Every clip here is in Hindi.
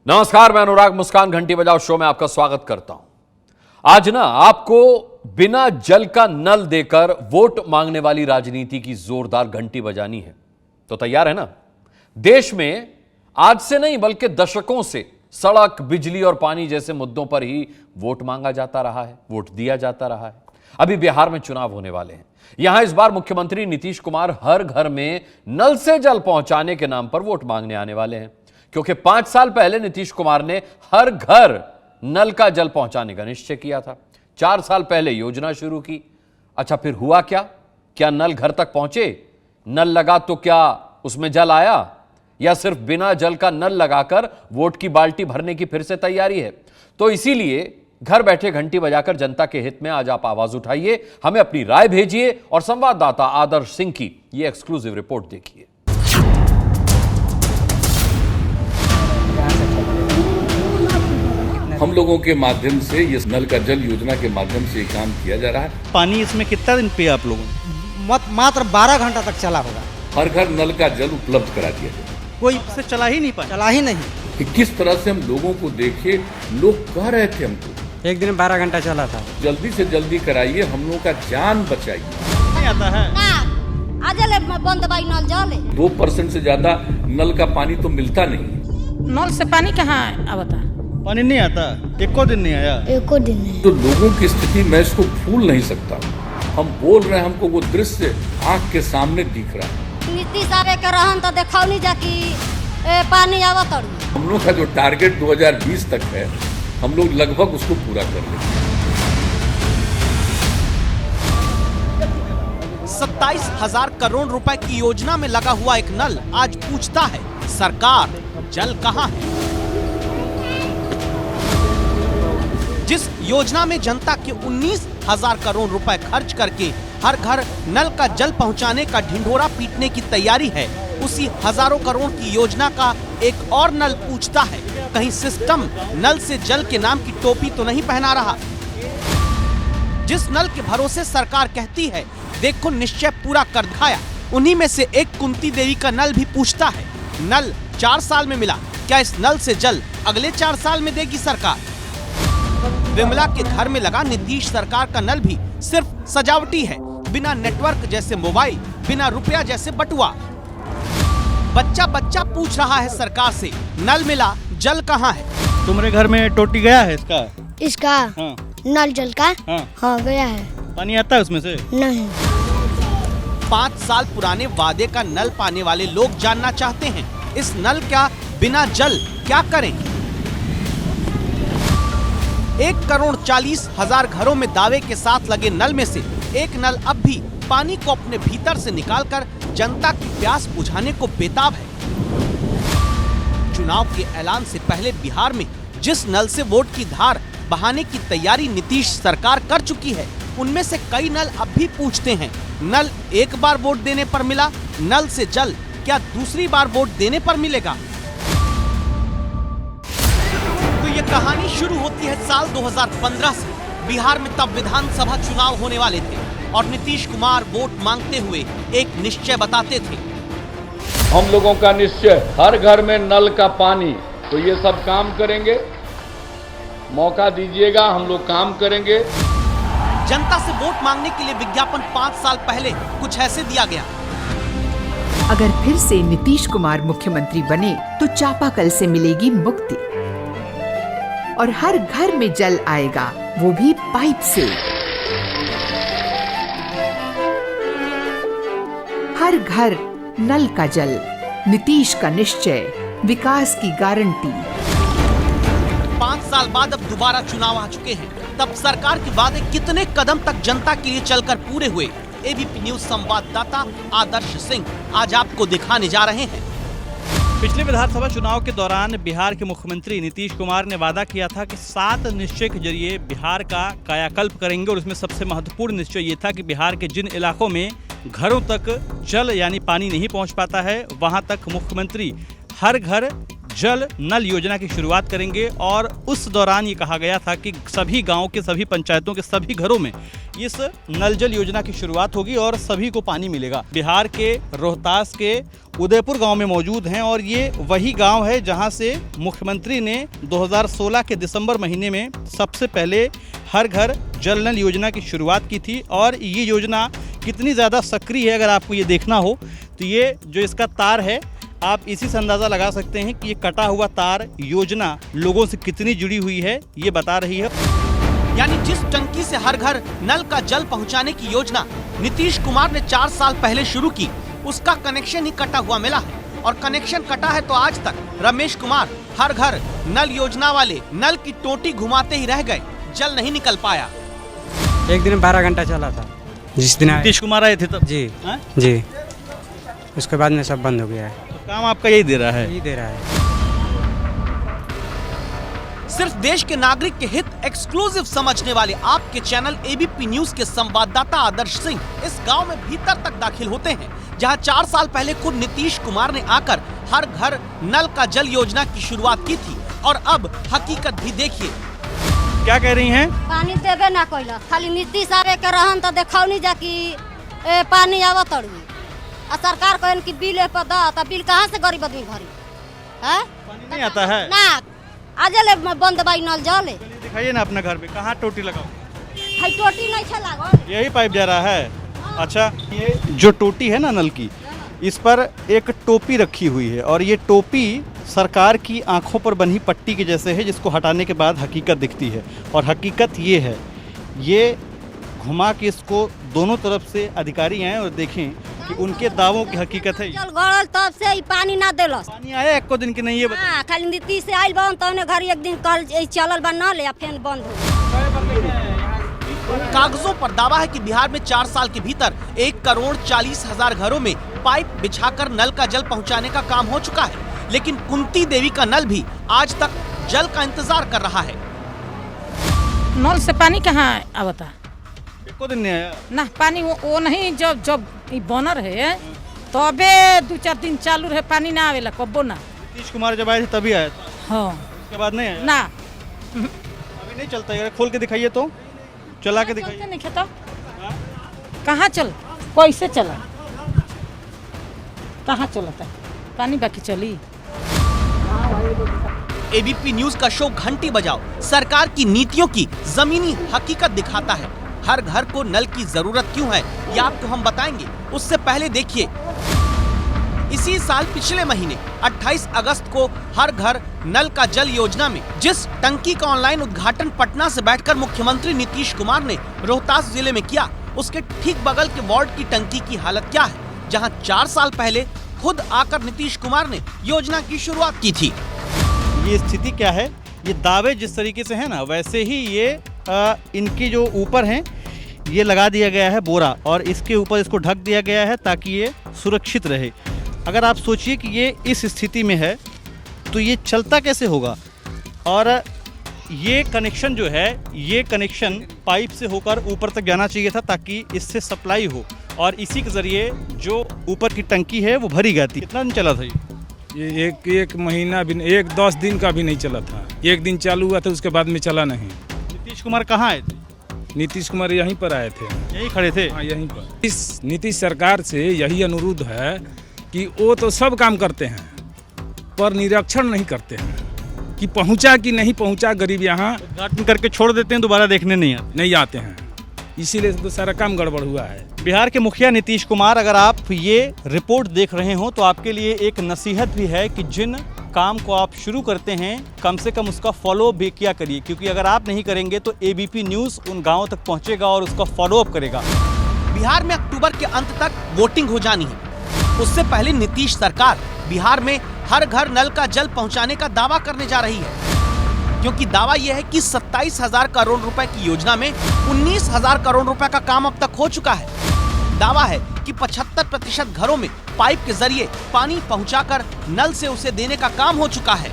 नमस्कार, मैं अनुराग मुस्कान घंटी बजाओ शो में आपका स्वागत करता हूं। आज ना आपको बिना जल का नल देकर वोट मांगने वाली राजनीति की जोरदार घंटी बजानी है, तो तैयार है ना। देश में आज से नहीं बल्कि दशकों से सड़क, बिजली और पानी जैसे मुद्दों पर ही वोट मांगा जाता रहा है, वोट दिया जाता रहा है। अभी बिहार में चुनाव होने वाले हैं। यहां इस बार मुख्यमंत्री नीतीश कुमार हर घर में नल से जल पहुंचाने के नाम पर वोट मांगने आने वाले हैं, क्योंकि 5 साल पहले नीतीश कुमार ने हर घर नल का जल पहुंचाने का निश्चय किया था। 4 साल पहले योजना शुरू की। अच्छा, फिर हुआ क्या? क्या नल घर तक पहुंचे? नल लगा तो क्या उसमें जल आया, या सिर्फ बिना जल का नल लगाकर वोट की बाल्टी भरने की फिर से तैयारी है? तो इसीलिए घर बैठे घंटी बजाकर जनता के हित में आज आप आवाज उठाइए, हमें अपनी राय भेजिए और संवाददाता आदर्श सिंह की यह एक्सक्लूसिव रिपोर्ट देखिए। हम लोगों के माध्यम से ये नल का जल योजना के माध्यम से काम किया जा रहा है। पानी इसमें कितना दिन पिया आप लोगों ने? मात्र 12 घंटा तक चला होगा। हर घर नल का जल उपलब्ध करा दिया गया। कोई से चला ही नहीं पाया। चला ही नहीं कि किस तरह से हम लोगों को देखे, लोग कह रहे थे हमको एक दिन 12 घंटा चला था। जल्दी से जल्दी कराइए, हम लोगों का जान बचाइए। नहीं आता है बंद बाई नल जल 2% से ज्यादा नल का पानी तो मिलता नहीं। नल से पानी कहाँ आवता? पानी नहीं आता, एको दिन नहीं आया। एको दिन नहीं। तो लोगों की स्थिति मैं इसको भूल नहीं सकता। हम बोल रहे हैं, हमको वो दृश्य आंख के सामने दिख रहा है। नीतीश आवे के रहन तो देखा नहीं जाकी पानी आवत। हम लोग का जो टारगेट 2020 तक है, हम लोग लगभग उसको पूरा कर लेंगे। 27,000 करोड़ रुपए की योजना में लगा हुआ एक नल आज पूछता है, सरकार जल कहां है? जिस योजना में जनता के 19,000 करोड़ रुपए खर्च करके हर घर नल का जल पहुंचाने का ढिंढोरा पीटने की तैयारी है, उसी हजारों करोड़ की योजना का एक और नल पूछता है, कहीं सिस्टम नल से जल के नाम की टोपी तो नहीं पहना रहा? जिस नल के भरोसे सरकार कहती है देखो निश्चय पूरा कर दिखाया, उन्हीं में से एक कुंती देवी का नल भी पूछता है, नल 4 साल में मिला, क्या इस नल से जल अगले 4 साल में देगी सरकार? विमला के घर में लगा नीतीश सरकार का नल भी सिर्फ सजावटी है, बिना नेटवर्क जैसे मोबाइल, बिना रुपया जैसे बटुआ। बच्चा बच्चा पूछ रहा है सरकार से, नल मिला, जल कहाँ है? तुम्हारे घर में टोटी गया है इसका? इसका हाँ। नल जल का हाँ गया है। पानी आता है उसमें से? नहीं। 5 साल पुराने वादे का नल पाने वाले लोग जानना चाहते हैं, इस नल का बिना जल क्या करें? 1,40,00,000 घरों में दावे के साथ लगे नल में से एक नल अब भी पानी को अपने भीतर से निकालकर जनता की प्यास बुझाने को बेताब है। चुनाव के ऐलान से पहले बिहार में जिस नल से वोट की धार बहाने की तैयारी नीतीश सरकार कर चुकी है, उनमें से कई नल अब भी पूछते हैं, नल एक बार वोट देने पर मिला, नल से जल क्या दूसरी बार वोट देने पर मिलेगा? तो ये कहानी शुरू होती है साल 2015 से। बिहार में तब विधानसभा चुनाव होने वाले थे और नीतीश कुमार वोट मांगते हुए एक निश्चय बताते थे, हम लोगों का निश्चय हर घर में नल का पानी। तो ये सब काम करेंगे, मौका दीजिएगा, हम लोग काम करेंगे। जनता से वोट मांगने के लिए विज्ञापन 5 साल पहले कुछ ऐसे दिया गया, अगर फिर से नीतीश कुमार मुख्यमंत्री बने तो चापाकल से मिलेगी मुक्ति और हर घर में जल आएगा, वो भी पाइप से। हर घर नल का जल, नीतीश का निश्चय, विकास की गारंटी। 5 साल बाद अब दोबारा चुनाव आ चुके हैं, तब सरकार के वादे कितने कदम तक जनता के लिए चलकर पूरे हुए, एबीपी न्यूज संवाददाता आदर्श सिंह आज आपको दिखाने जा रहे हैं। पिछले विधानसभा चुनाव के दौरान बिहार के मुख्यमंत्री नीतीश कुमार ने वादा किया था कि 7 निश्चय के जरिए बिहार का कायाकल्प करेंगे और उसमें सबसे महत्वपूर्ण निश्चय ये था कि बिहार के जिन इलाकों में घरों तक जल यानी पानी नहीं पहुंच पाता है, वहां तक मुख्यमंत्री हर घर जल नल योजना की शुरुआत करेंगे और उस दौरान ये कहा गया था कि सभी गांव के सभी पंचायतों के सभी घरों में इस नल जल योजना की शुरुआत होगी और सभी को पानी मिलेगा। बिहार के रोहतास के उदयपुर गांव में मौजूद हैं और ये वही गांव है जहां से मुख्यमंत्री ने 2016 के दिसंबर महीने में सबसे पहले हर घर जल नल योजना की शुरुआत की थी। और ये योजना कितनी ज़्यादा सक्रिय है अगर आपको ये देखना हो तो ये जो इसका तार है आप इसी से अंदाज़ा लगा सकते हैं कि ये कटा हुआ तार योजना लोगों से कितनी जुड़ी हुई है ये बता रही है। यानी जिस टंकी से हर घर नल का जल पहुंचाने की योजना नीतीश कुमार ने 4 साल पहले शुरू की, उसका कनेक्शन ही कटा हुआ मिला है। और कनेक्शन कटा है तो आज तक रमेश कुमार हर घर नल योजना वाले नल की टोटी घुमाते ही रह गए, जल नहीं निकल पाया। एक दिन में 12 घंटा चला था जिस दिन आए। नीतीश कुमार आए थे तब? जी हाँ? जी, उसके बाद में सब बंद हो गया है। तो काम आपका यही दे रहा है? यही दे रहा है। सिर्फ देश के नागरिक के हित एक्सक्लूसिव समझने वाले आपके चैनल एबीपी न्यूज के संवाददाता आदर्श सिंह इस गांव में भीतर तक दाखिल होते हैं जहां 4 साल पहले खुद नीतीश कुमार ने आकर हर घर नल का जल योजना की शुरुआत की थी। और अब हकीकत भी देखिए। क्या कह रही हैं? पानी देवे ना कोइला, खाली नीतीश आवे के रहन तो देखाव नहीं जा कि पानी आवत अड़ुई। आ सरकार कहन कि बिल पर दा, तो बिल कहाँ से गरीब आदमी भरी? हैं? पानी नहीं आता है? ना, आजे ले बंद बाई नल जले। दिखाइए ना अपना घर पे कहाँ टोटी लगाओ। हाई टोटी नहीं छे लागल। यही पाइप जा रहा है? अच्छा, ये जो टोटी है ना नल की, इस पर एक टोपी रखी हुई है और ये टोपी सरकार की आंखों पर बंधी पट्टी के जैसे है जिसको हटाने के बाद हकीकत दिखती है। और हकीकत ये है, ये घुमा के इसको दोनों तरफ से अधिकारी आए और देखें कि उनके दावों की हकीकत है। चल गड़ल तब से ही पानी ना देलस। पानी आया एको दिन की नहीं है? हां, खाली नीतीश से आइल बन तौने घर एक दिन कल चलल बन ना ले या फिर बंद हो। कागजों पर दावा है कि बिहार में 4 साल के भीतर 1,40,00,000 घरों में पाइप बिछाकर नल का जल पहुंचाने का काम हो चुका है। लेकिन कुंती देवी का नल भी आज तक जल का इंतजार कर रहा है। नल से पानी कहाँ आवता? एको दिन नहीं आया ना पानी वो नहीं, जब जब बनर है तबे 2-4 दिन चालू रहे, पानी ना आवेला कब्बो ना। नीतीश कुमार जब आए थे तभी आया था? हाँ। उसके बाद नहीं आया? ना, अभी नहीं चलता है। खोल के दिखाइए तो, चला के दिखाइए। नहीं खेता कहाँ चल, कैसे चला, कहाँ चलता पानी बाकी चली। एबीपी न्यूज का शो घंटी बजाओ सरकार की नीतियों की जमीनी हकीकत दिखाता है। हर घर को नल की जरूरत क्यों है ये आपको हम बताएंगे। उससे पहले देखिए, इसी साल पिछले महीने 28 अगस्त को हर घर नल का जल योजना में जिस टंकी का ऑनलाइन उद्घाटन पटना से बैठकर मुख्यमंत्री नीतीश कुमार ने रोहतास जिले में किया, उसके ठीक बगल के वार्ड की टंकी की हालत क्या है, जहां 4 साल पहले खुद आकर नीतीश कुमार ने योजना की शुरुआत की थी। ये स्थिति क्या है, ये दावे जिस तरीके से है ना वैसे ही ये इनकी जो ऊपर हैं ये लगा दिया गया है बोरा और इसके ऊपर इसको ढक दिया गया है ताकि ये सुरक्षित रहे। अगर आप सोचिए कि ये इस स्थिति में है तो ये चलता कैसे होगा। और ये कनेक्शन जो है, ये कनेक्शन पाइप से होकर ऊपर तक जाना चाहिए था ताकि इससे सप्लाई हो और इसी के ज़रिए जो ऊपर की टंकी है वो भरी जाती। कितना दिन चला था ये? एक महीना भी, 10 दिन का भी नहीं चला था। एक दिन चालू हुआ था, उसके बाद में चला नहीं। नीतीश कुमार कहाँ आए थे? नीतीश कुमार यहीं पर आए थे। यहीं खड़े थे? हाँ, यहीं पर। इस नीतीश सरकार से यही अनुरोध है कि वो तो सब काम करते हैं पर निरीक्षण नहीं करते हैं कि पहुंचा कि नहीं पहुंचा गरीब यहाँ। उद्घाटन करके छोड़ देते हैं, दोबारा देखने नहीं आते हैं, इसीलिए तो सारा काम गड़बड़ हुआ है। बिहार के मुखिया नीतीश कुमार, अगर आप ये रिपोर्ट देख रहे हो तो आपके लिए एक नसीहत भी है कि जिन काम को आप शुरू करते हैं कम से कम उसका फॉलोअप भी किया करिए, क्योंकि अगर आप नहीं करेंगे तो एबीपी न्यूज़ उन गाँवों तक पहुँचेगा और उसका फॉलोअप करेगा। बिहार में अक्टूबर के अंत तक वोटिंग हो जानी है। उससे पहले नीतीश सरकार बिहार में हर घर नल का जल पहुंचाने का दावा करने जा रही है, क्योंकि दावा यह है कि 27,000 करोड़ रुपए की योजना में 19,000 करोड़ रुपए का काम अब तक हो चुका है। दावा है कि 75% घरों में पाइप के जरिए पानी पहुंचाकर नल से उसे देने का काम हो चुका है।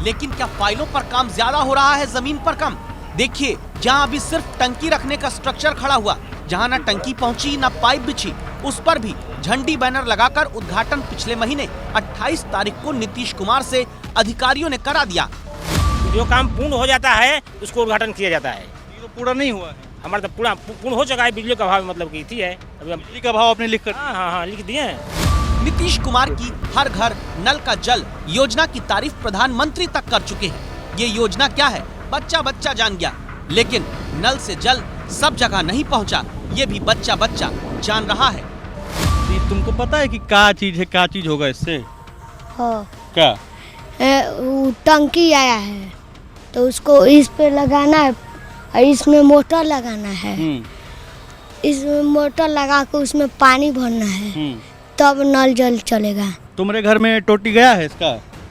लेकिन क्या फाइलों पर काम ज्यादा हो रहा है, जमीन पर कम? देखिए, जहां अभी सिर्फ टंकी रखने का स्ट्रक्चर खड़ा हुआ, जहां ना टंकी पहुंची ना पाइप बिछी, उस पर भी झंडी बैनर लगाकर उद्घाटन पिछले महीने 28 तारीख को नीतीश कुमार से अधिकारियों ने करा दिया। जो काम पूर्ण हो जाता है उसको उद्घाटन किया जाता है। ये तो पूरा नहीं हुआ है। हमारा तो पूरा पूर्ण हो चुका है। बिजली का भाव मतलब की थी है, अभी हम बिजली का भाव आपने लिख कर हाँ लिख दिए हैं। नीतीश कुमार की हर घर नल का जल योजना की तारीफ प्रधानमंत्री तक कर चुके हैं। ये योजना क्या है बच्चा बच्चा जान गया, लेकिन नल से जल सब जगह नहीं पहुंचा, ये भी बच्चा बच्चा जान रहा है। तुमको पता है कि क्या चीज है, क्या चीज होगा इससे? हाँ, क्या वो टंकी आया है तो उसको इस पे लगाना है और इसमें मोटर लगाना है। इसमें मोटर लगा कर उसमें पानी भरना है, तब नल जल चलेगा। तुम्हारे घर में टोटी गया है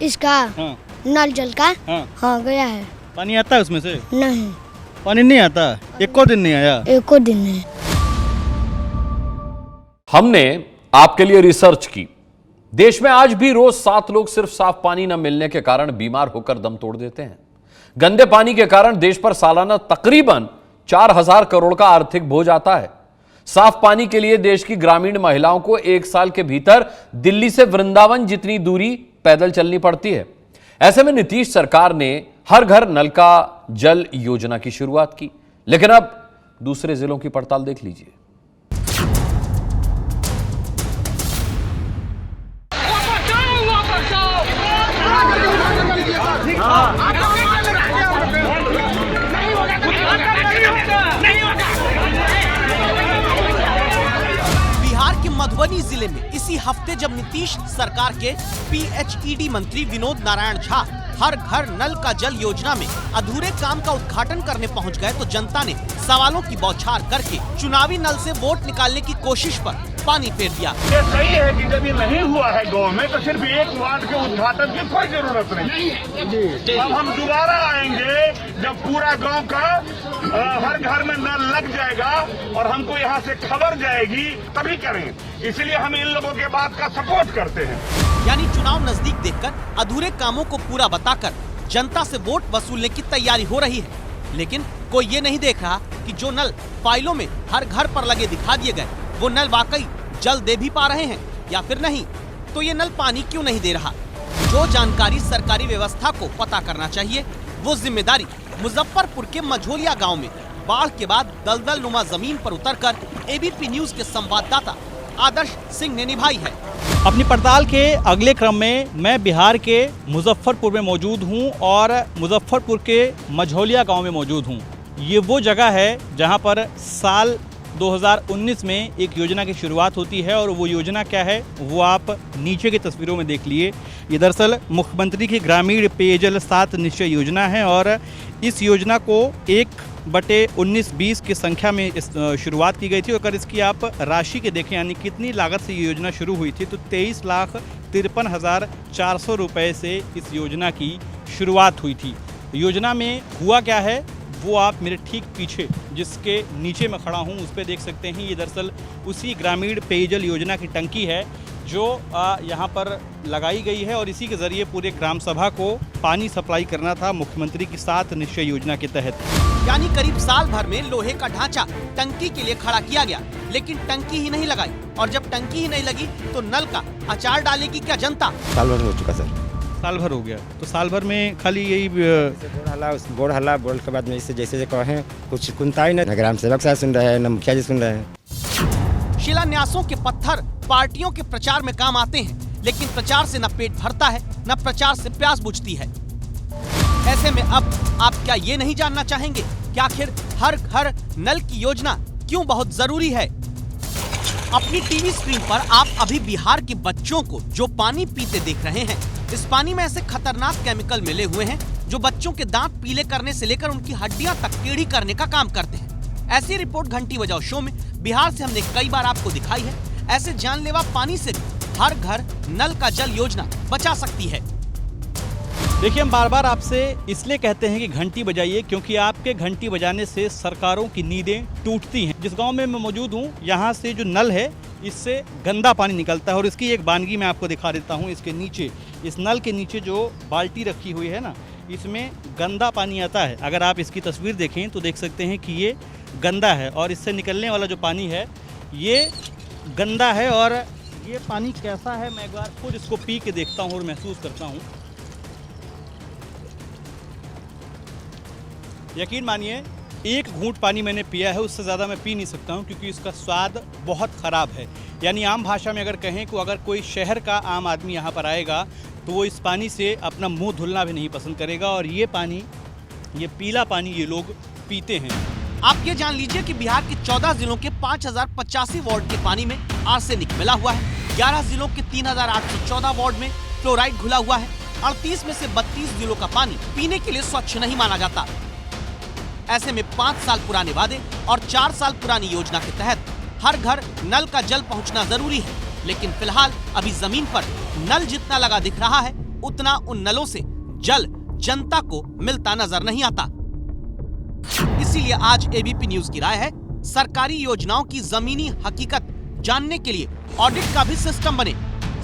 इसका हाँ। नल जल का हाँ गया है। पानी आता है उसमें से? नहीं, पानी नहीं आता। एको दिन नहीं आया? एको दिन नहीं। हमने आपके लिए रिसर्च की। देश में आज भी रोज 7 लोग सिर्फ साफ पानी न मिलने के कारण बीमार होकर दम तोड़ देते हैं। गंदे पानी के कारण देश पर सालाना तकरीबन 4000 करोड़ का आर्थिक बोझ आता है। साफ पानी के लिए देश की ग्रामीण महिलाओं को 1 साल के भीतर दिल्ली से वृंदावन जितनी दूरी पैदल चलनी पड़ती है। ऐसे में नीतीश सरकार ने हर घर नल का जल योजना की शुरुआत की, लेकिन अब दूसरे जिलों की पड़ताल देख लीजिए। बिहार के मधुबनी जिले में इसी हफ्ते जब नीतीश सरकार के PHED मंत्री विनोद नारायण झा हर घर नल का जल योजना में अधूरे काम का उद्घाटन करने पहुंच गए तो जनता ने सवालों की बौछार करके चुनावी नल से वोट निकालने की कोशिश पर पानी फेर दिया। ये सही है कि जब ये नहीं हुआ है गांव में तो सिर्फ एक वार्ड के उद्घाटन की कोई जरूरत नहीं। अब हम दोबारा आएंगे जब पूरा गांव का हर घर में नल लग जाएगा और हमको यहाँ से खबर जाएगी तभी करें। इसलिए हम इन लोगों के बात का सपोर्ट करते हैं। यानी चुनाव नजदीक देखकर अधूरे कामों को पूरा बताकर जनता से वोट वसूलने की तैयारी हो रही है, लेकिन कोई ये नहीं देख रहा कि जो नल फाइलों में हर घर पर लगे दिखा दिए गए वो नल वाकई जल दे भी पा रहे हैं या फिर नहीं। तो ये नल पानी क्यों नहीं दे रहा? जो जानकारी सरकारी व्यवस्था को पता करना चाहिए वो जिम्मेदारी मुजफ्फरपुर के मझोलिया गांव में बाढ़ के बाद दलदल नुमा जमीन पर उतरकर ABP न्यूज के संवाददाता आदर्श सिंह ने निभाई है। अपनी पड़ताल के अगले क्रम में मैं बिहार के मुजफ्फरपुर में मौजूद हूं और मुजफ्फरपुर के मझौलिया गांव में मौजूद हूं। ये वो जगह है जहां पर साल 2019 में एक योजना की शुरुआत होती है और वो योजना क्या है वो आप नीचे की तस्वीरों में देख लिए। ये दरअसल मुख्यमंत्री की ग्रामीण पेयजल 7 निश्चय योजना है और इस योजना को 1/19-20 की संख्या में शुरुआत की गई थी। अगर इसकी आप राशि के देखें यानी कितनी लागत से ये योजना शुरू हुई थी तो 23,53,400 रुपये से इस योजना की शुरुआत हुई थी। योजना में हुआ क्या है वो आप मेरे ठीक पीछे जिसके नीचे मैं खड़ा हूँ उस पर देख सकते हैं। ये दरअसल उसी ग्रामीण पेयजल योजना की टंकी है जो यहाँ पर लगाई गई है और इसी के ज़रिए पूरे ग्राम सभा को पानी सप्लाई करना था मुख्यमंत्री की 7 निश्चय योजना के तहत। यानी करीब साल भर में लोहे का ढांचा टंकी के लिए खड़ा किया गया, लेकिन टंकी ही नहीं लगाई और जब टंकी ही नहीं लगी तो नल का अचार डालेगी क्या जनता? साल भर हो चुका सर। साल भर हो गया तो साल भर में खाली यही बोर्ड हल्ला बोर्ड के बाद में इससे जैसे कहें कुछ सुनता ही नहीं। ग्राम सेवक साहब सुन रहे हैं, न मुखिया जी सुन रहे हैं। शिलान्यासों के पत्थर पार्टियों के प्रचार में काम आते हैं, लेकिन प्रचार से न पेट भरता है न प्रचार से प्यास बुझती है। ऐसे में अब आप क्या ये नहीं जानना चाहेंगे कि आखिर हर घर नल की योजना क्यों बहुत जरूरी है? अपनी टीवी स्क्रीन पर आप अभी बिहार के बच्चों को जो पानी पीते देख रहे हैं, इस पानी में ऐसे खतरनाक केमिकल मिले हुए हैं जो बच्चों के दांत पीले करने से लेकर उनकी हड्डियां तक टेढ़ी करने का काम करते हैं। ऐसी रिपोर्ट घंटी बजाओ शो में बिहार से हमने कई बार आपको दिखाई है। ऐसे जानलेवा पानी से भी हर घर नल का जल योजना बचा सकती है। देखिए, हम बार बार आपसे इसलिए कहते हैं कि घंटी बजाइए क्योंकि आपके घंटी बजाने से सरकारों की नींदें टूटती हैं। जिस गांव में मैं मौजूद हूं यहाँ से जो नल है इससे गंदा पानी निकलता है और इसकी एक वानगी मैं आपको दिखा देता हूं। इसके नीचे, इस नल के नीचे जो बाल्टी रखी हुई है ना, इसमें गंदा पानी आता है। अगर आप इसकी तस्वीर देखें तो देख सकते हैं कि ये गंदा है और इससे निकलने वाला जो पानी है ये गंदा है और ये पानी कैसा है मैं एक बार खुद इसको पी के देखता हूँ और महसूस करता हूँ। यकीन मानिए एक घूंट पानी मैंने पिया है, उससे ज़्यादा मैं पी नहीं सकता हूँ क्योंकि इसका स्वाद बहुत ख़राब है। यानी आम भाषा में अगर कहें कि अगर कोई शहर का आम आदमी यहाँ पर आएगा तो वो इस पानी से अपना मुंह धुलना भी नहीं पसंद करेगा। और ये पानी, ये पीला पानी ये लोग पीते हैं। आप ये जान लीजिए कि बिहार के 14 जिलों के 5085 वार्ड के पानी में आर्सेनिक मिला हुआ है। 11 जिलों के 3814 वार्ड में फ्लोराइड घुला हुआ है। 38 में से 32 जिलों का पानी पीने के लिए स्वच्छ नहीं माना जाता। ऐसे में 5 साल पुराने वादे और 4 साल पुरानी योजना के तहत हर घर नल का जल पहुंचना जरूरी है, लेकिन फिलहाल अभी जमीन पर नल जितना लगा दिख रहा है उतना उन नलों से जल जनता को मिलता नजर नहीं आता। इसीलिए आज एबीपी न्यूज की राय है, सरकारी योजनाओं की जमीनी हकीकत जानने के लिए ऑडिट का भी सिस्टम बने।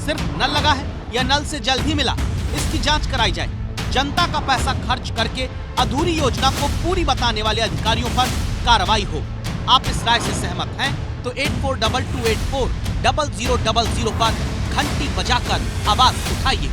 सिर्फ नल लगा है या नल से जल भी मिला, इसकी जांच कराई जाए। जनता का पैसा खर्च करके अधूरी योजना को पूरी बताने वाले अधिकारियों पर कार्रवाई हो। आप इस राय से सहमत हैं तो 8422840000 पर घंटी बजाकर आवाज उठाइए।